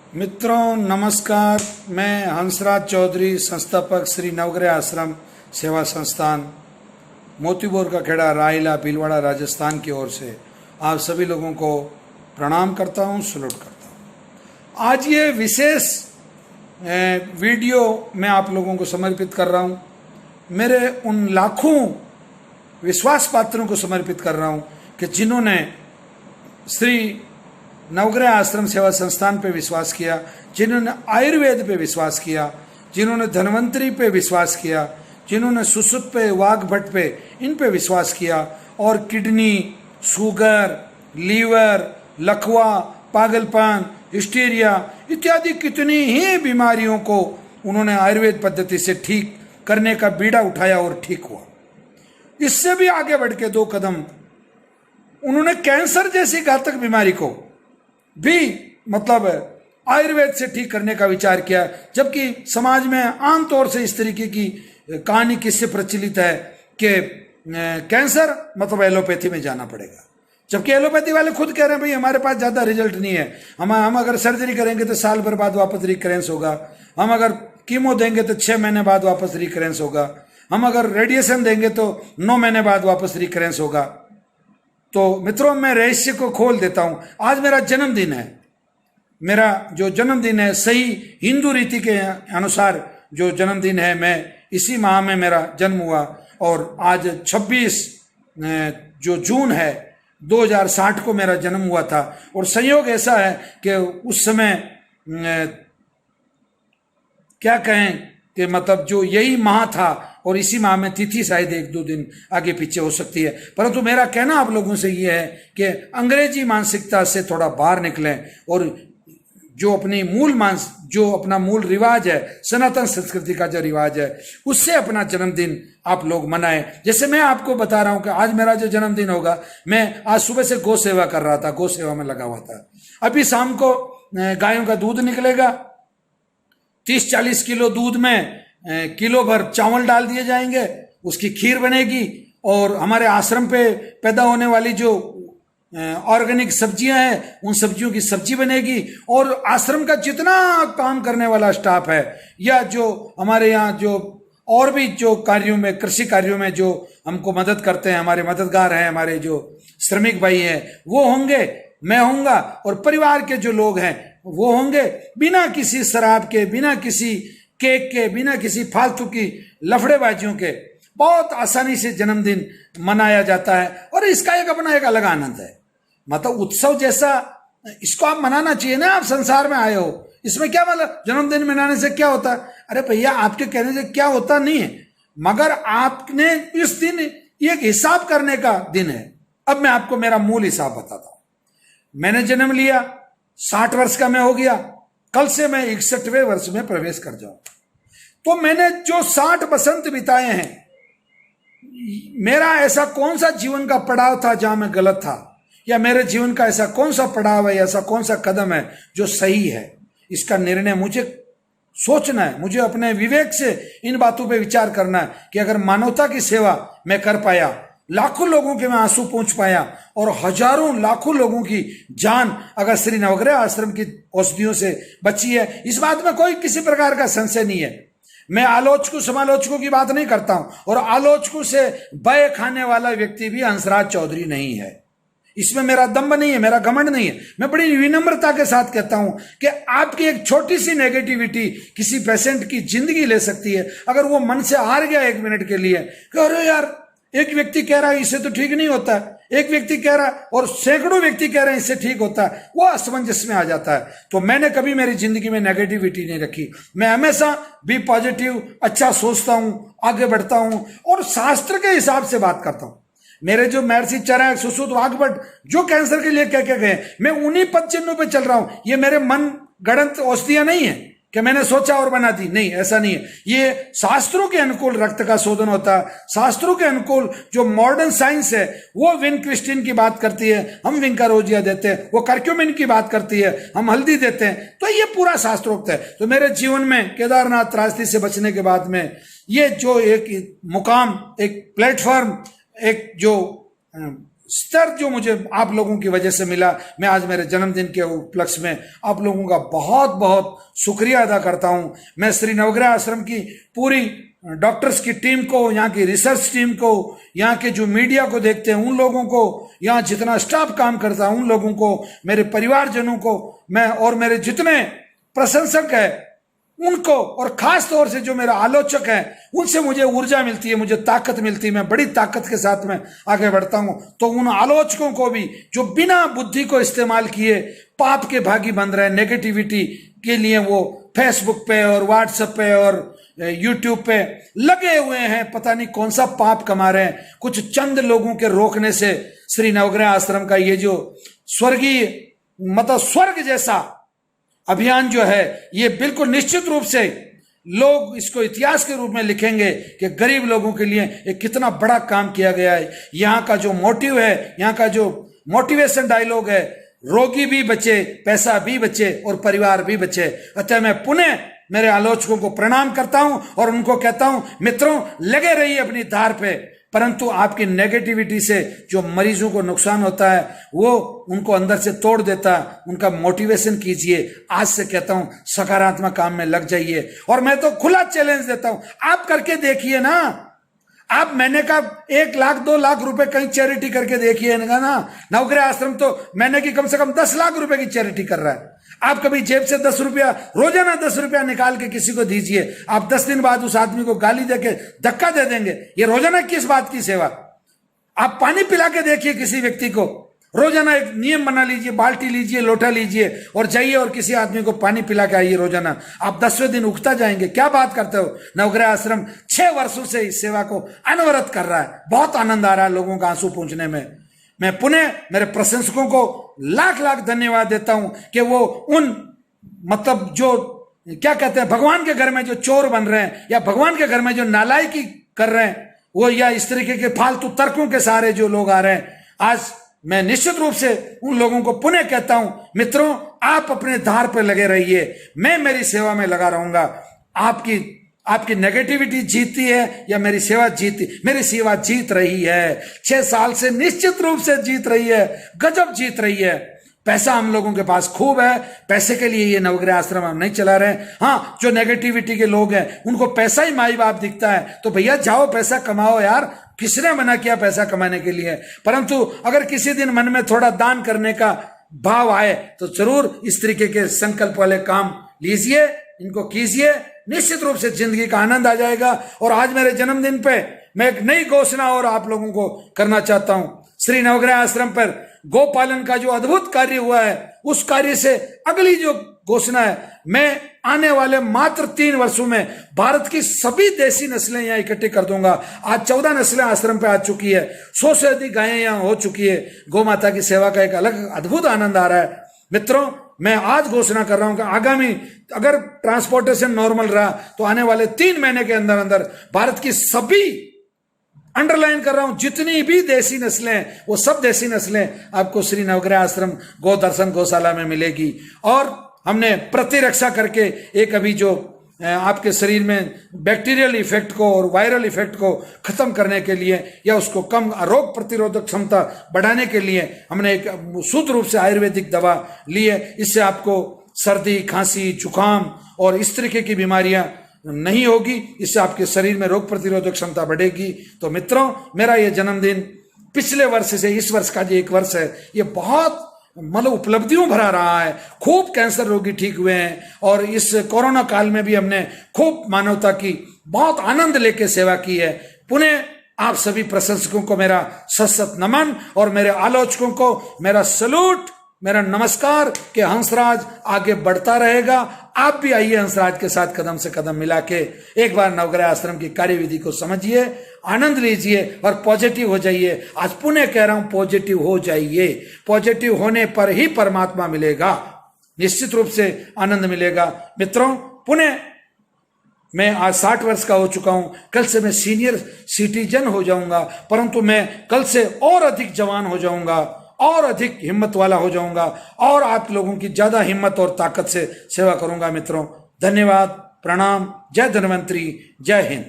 मित्रों नमस्कार। मैं हंसराज चौधरी, संस्थापक श्री नवग्रह आश्रम सेवा संस्थान, मोतीपुर का खेड़ा, रायला, भीलवाड़ा, राजस्थान की ओर से आप सभी लोगों को प्रणाम करता हूं, सलूट करता हूं। आज ये विशेष वीडियो मैं आप लोगों को समर्पित कर रहा हूं। मेरे उन लाखों विश्वास पात्रों को समर्पित कर रहा हूं कि जिन्होंने श्री नवग्रह आश्रम सेवा संस्थान पे विश्वास किया, जिन्होंने आयुर्वेद पे विश्वास किया, जिन्होंने धन्वंतरी पे विश्वास किया, जिन्होंने सुसुत पे, वाघभट पे, इन पे विश्वास किया और किडनी, शुगर, लीवर, लकवा, पागलपन, हिस्टीरिया इत्यादि कितनी ही बीमारियों को उन्होंने आयुर्वेद पद्धति से ठीक करने का बीड़ा उठाया और ठीक हुआ। इससे भी आगे बढ़ के 2 कदम उन्होंने कैंसर जैसी घातक बीमारी को भी आयुर्वेद से ठीक करने का विचार किया, जबकि समाज में आमतौर से इस तरीके की कहानी किससे प्रचलित है कि कैंसर एलोपैथी में जाना पड़ेगा, जबकि एलोपैथी वाले खुद कह रहे हैं भाई हमारे पास ज़्यादा रिजल्ट नहीं है, हम अगर सर्जरी करेंगे तो साल भर बाद वापस रिकरेंस होगा, हम अगर कीमो देंगे तो 6 महीने बाद वापस रिकरेंस होगा, हम अगर रेडिएशन देंगे तो 9 महीने बाद वापस रिकरेंस होगा। तो मित्रों, मैं रहस्य को खोल देता हूं। आज मेरा जन्मदिन है। मेरा जो जन्मदिन है, सही हिंदू रीति के अनुसार जो जन्मदिन है, मैं इसी माह में मेरा जन्म हुआ और आज 26 जो जून है 2060 को मेरा जन्म हुआ था। और संयोग ऐसा है कि उस समय क्या कहें कि जो यही माह था और इसी माह में तिथि शायद 1-2 दिन आगे पीछे हो सकती है, परंतु मेरा कहना आप लोगों से ये है कि अंग्रेजी मानसिकता से थोड़ा बाहर निकलें और जो अपना मूल रिवाज है, सनातन संस्कृति का जो रिवाज है, उससे अपना जन्मदिन आप लोग मनाएं। जैसे मैं आपको बता रहा हूं कि आज मेरा जो जन्मदिन होगा, मैं आज सुबह से गौ सेवा कर रहा था, गौ सेवा में लगा हुआ था। अभी शाम को गायों का दूध निकलेगा, 30-40 किलो दूध में किलो भर चावल डाल दिए जाएंगे, उसकी खीर बनेगी और हमारे आश्रम पे पैदा होने वाली जो ऑर्गेनिक सब्जियां हैं, उन सब्जियों की सब्जी बनेगी और आश्रम का जितना काम करने वाला स्टाफ है या जो हमारे यहाँ जो और भी जो कार्यों में, कृषि कार्यों में जो हमको मदद करते हैं, हमारे मददगार हैं, हमारे जो श्रमिक भाई हैं, वो होंगे, मैं होऊंगा और परिवार के जो लोग हैं वो होंगे। बिना किसी शराब के, बिना किसी केक के, बिना किसी फालतू की लफड़ेबाजियों के बहुत आसानी से जन्मदिन मनाया जाता है और इसका एक अपना एक अलग आनंद है। उत्सव जैसा इसको आप मनाना चाहिए ना। आप संसार में आए हो, इसमें क्या जन्मदिन मनाने से क्या होता है? अरे भैया, आपके कहने से क्या होता नहीं है, मगर आपने इस दिन एक हिसाब करने का दिन है। अब मैं आपको मेरा मूल हिसाब बताता हूं। मैंने जन्म लिया, 60 वर्ष का मैं हो गया, कल से मैं 61वें वर्ष में प्रवेश कर जाऊं। तो मैंने जो 60 बसंत बिताए हैं, मेरा ऐसा कौन सा जीवन का पड़ाव था जहां मैं गलत था, या मेरे जीवन का ऐसा कौन सा पड़ाव है, ऐसा कौन सा कदम है जो सही है, इसका निर्णय मुझे सोचना है। मुझे अपने विवेक से इन बातों पे विचार करना है कि अगर मानवता की सेवा मैं कर पाया, लाखों लोगों के मैं आंसू पहुंच पाया और हजारों लाखों लोगों की जान अगर श्री नवग्रह आश्रम की औषधियों से बची है, इस बात में कोई किसी प्रकार का संशय नहीं है। मैं आलोचकों समालोचकों की बात नहीं करता हूं और आलोचकों से बय खाने वाला व्यक्ति भी हंसराज चौधरी नहीं है। इसमें मेरा दम्भ नहीं है, मेरा घमंड नहीं है। मैं बड़ी विनम्रता के साथ कहता हूं कि आपकी एक छोटी सी नेगेटिविटी किसी पेशेंट की जिंदगी ले सकती है। अगर वो मन से हार गया 1 मिनट के लिए कि अरे यार, एक व्यक्ति कह रहा है इससे तो ठीक नहीं होता है, एक व्यक्ति कह रहा है और सैकड़ों व्यक्ति कह रहे हैं इससे ठीक होता है, वो असमंजस में आ जाता है। तो मैंने कभी मेरी जिंदगी में नेगेटिविटी नहीं रखी। मैं हमेशा भी पॉजिटिव, अच्छा सोचता हूं, आगे बढ़ता हूं और शास्त्र के हिसाब से बात करता हूं। मेरे जो महर्षि चरक, सुश्रुत, वाघभट जो कैंसर के लिए कह के गए, मैं उन्हीं पद चिन्हों पर चल रहा हूं। ये मेरे मन गढ़ंत औषधियां नहीं है कि मैंने सोचा और बना दी, नहीं, ऐसा नहीं है। ये शास्त्रों के अनुकूल रक्त का शोधन होता है। शास्त्रों के अनुकूल जो मॉडर्न साइंस है वो विन क्रिस्टिन की बात करती है, हम विंका रोजिया देते हैं। वो कर्क्यूमिन की बात करती है, हम हल्दी देते हैं। तो ये पूरा शास्त्रोक्त है। तो मेरे जीवन में केदारनाथ त्रासदी से बचने के बाद में ये जो एक मुकाम, एक प्लेटफॉर्म, एक जो स्तर जो मुझे आप लोगों की वजह से मिला, मैं आज मेरे जन्मदिन के उपलक्ष्य में आप लोगों का बहुत बहुत शुक्रिया अदा करता हूं। मैं श्री नवग्रह आश्रम की पूरी डॉक्टर्स की टीम को, यहाँ की रिसर्च टीम को, यहाँ के जो मीडिया को देखते हैं उन लोगों को, यहाँ जितना स्टाफ काम करता है उन लोगों को, मेरे परिवारजनों को मैं, और मेरे जितने प्रशंसक हैं उनको, और खास तौर से जो मेरा आलोचक है उनसे मुझे ऊर्जा मिलती है, मुझे ताकत मिलती है, मैं बड़ी ताकत के साथ में आगे बढ़ता हूं। तो उन आलोचकों को भी जो बिना बुद्धि को इस्तेमाल किए पाप के भागी बन रहे हैं, नेगेटिविटी के लिए वो फेसबुक पे और व्हाट्सएप पे और यूट्यूब पे लगे हुए हैं, पता नहीं कौन सा पाप कमा रहे हैं, कुछ चंद लोगों के रोकने से श्री नवग्रह आश्रम का ये जो स्वर्गीय मतलब स्वर्ग जैसा अभियान जो है, ये बिल्कुल निश्चित रूप से लोग इसको इतिहास के रूप में लिखेंगे कि गरीब लोगों के लिए एक कितना बड़ा काम किया गया है। यहाँ का जो मोटिव है, यहाँ का जो मोटिवेशन डायलॉग है, रोगी भी बचे, पैसा भी बचे और परिवार भी बचे। अतः मैं पुनः मेरे आलोचकों को प्रणाम करता हूं और उनको कहता हूं, मित्रों लगे रहिए अपनी धार पे, परंतु आपकी नेगेटिविटी से जो मरीजों को नुकसान होता है वो उनको अंदर से तोड़ देता है, उनका मोटिवेशन कीजिए। आज से कहता हूं सकारात्मक काम में लग जाइए। और मैं तो खुला चैलेंज देता हूं, आप करके देखिए ना, आप महीने का 1 लाख 2 लाख रुपए कहीं चैरिटी करके देखिए ना। नवग्रह आश्रम तो महीने की कम से कम 10 लाख रुपए की चैरिटी कर रहा है। आप कभी जेब से 10 रुपया, रोजाना 10 रुपया निकाल के किसी को दीजिए, आप 10 दिन बाद उस आदमी को गाली देके धक्का दे देंगे, ये रोजाना किस बात की सेवा। आप पानी पिला के देखिए किसी व्यक्ति को, रोजाना एक नियम बना लीजिए, बाल्टी लीजिए, लोटा लीजिए और जाइए और किसी आदमी को पानी पिला के आइए रोजाना, आप 10वें दिन उगता जाएंगे। क्या बात करते हो। नवग्रह आश्रम 6 वर्षों से इस सेवा को अनवरत कर रहा है, बहुत आनंद आ रहा है लोगों का आंसू पूंछने में। मैं पुनः मेरे प्रशंसकों को लाख लाख धन्यवाद देता हूं कि वो उन मतलब जो क्या कहते हैं भगवान के घर में जो चोर बन रहे हैं या भगवान के घर में जो नालायकी कर रहे हैं वो, या इस तरीके के फालतू तर्कों के सहारे जो लोग आ रहे हैं, आज मैं निश्चित रूप से उन लोगों को पुनः कहता हूं, मित्रों आप अपने धार पर लगे रहिए, मैं मेरी सेवा में लगा रहूंगा। आपकी नेगेटिविटी जीतती है या मेरी सेवा जीतती, मेरी सेवा जीत रही है, 6 साल से निश्चित रूप से जीत रही है, गजब जीत रही है। पैसा हम लोगों के पास खूब है, पैसे के लिए ये नवग्रह आश्रम हम नहीं चला रहे हैं। हाँ, जो नेगेटिविटी के लोग हैं उनको पैसा ही माई बाप दिखता है, तो भैया जाओ पैसा कमाओ यार, किसने मना किया पैसा कमाने के लिए। परंतु अगर किसी दिन मन में थोड़ा दान करने का भाव आए तो जरूर इस तरीके के संकल्प वाले काम लीजिए, इनको कीजिए, निश्चित रूप से जिंदगी का आनंद आ जाएगा। और आज मेरे जन्मदिन पे मैं एक नई घोषणा और आप लोगों को करना चाहता हूं। श्री नवग्रह आश्रम पर गोपालन का जो अद्भुत कार्य हुआ है, उस कार्य से अगली जो घोषणा है, मैं आने वाले मात्र 3 वर्षों में भारत की सभी देसी नस्लें यहाँ इकट्ठी कर दूंगा। आज 14 नस्लें आश्रम पे आ चुकी है, 100 से अधिक गायें यहाँ हो चुकी है। गौ माता की सेवा का एक अलग अद्भुत आनंद आ रहा है। मित्रों मैं आज घोषणा कर रहा हूं कि आगामी अगर ट्रांसपोर्टेशन नॉर्मल रहा तो आने वाले 3 महीने के अंदर अंदर भारत की सभी, अंडरलाइन कर रहा हूं, जितनी भी देसी नस्लें हैं वो सब देसी नस्लें आपको श्री नवग्रह आश्रम गौ दर्शन गौशाला में मिलेगी। और हमने प्रतिरक्षा करके एक अभी जो आपके शरीर में बैक्टीरियल इफेक्ट को और वायरल इफेक्ट को खत्म करने के लिए या उसको कम रोग प्रतिरोधक क्षमता बढ़ाने के लिए हमने एक शुद्ध रूप से आयुर्वेदिक दवा ली है। इससे आपको सर्दी, खांसी, जुकाम और इस तरीके की बीमारियां नहीं होगी, इससे आपके शरीर में रोग प्रतिरोधक क्षमता बढ़ेगी। तो मित्रों मेरा ये जन्मदिन पिछले वर्ष से इस वर्ष का जो 1 वर्ष है, ये बहुत मतलब उपलब्धियों भरा रहा है। खूब कैंसर रोगी ठीक हुए हैं और इस कोरोना काल में भी हमने खूब मानवता की बहुत आनंद लेके सेवा की है। पुनः आप सभी प्रशंसकों को मेरा सशक्त नमन और मेरे आलोचकों को मेरा सलूट, मेरा नमस्कार कि हंसराज आगे बढ़ता रहेगा। आप भी आइए हंसराज के साथ कदम से कदम मिला के एक बार नवग्रह आश्रम की कार्यविधि को समझिए, आनंद लीजिए और पॉजिटिव हो जाइए। आज पुनः कह रहा हूं, पॉजिटिव हो जाइए। पॉजिटिव होने पर ही परमात्मा मिलेगा, निश्चित रूप से आनंद मिलेगा। मित्रों पुनः मैं आज 60 वर्ष का हो चुका हूं, कल से मैं सीनियर सिटीजन हो जाऊंगा, परंतु मैं कल से और अधिक जवान हो जाऊंगा और अधिक हिम्मत वाला हो जाऊंगा और आप लोगों की ज्यादा हिम्मत और ताकत से सेवा करूंगा। मित्रों धन्यवाद, प्रणाम, जय धन्वंतरी, जय हिंद।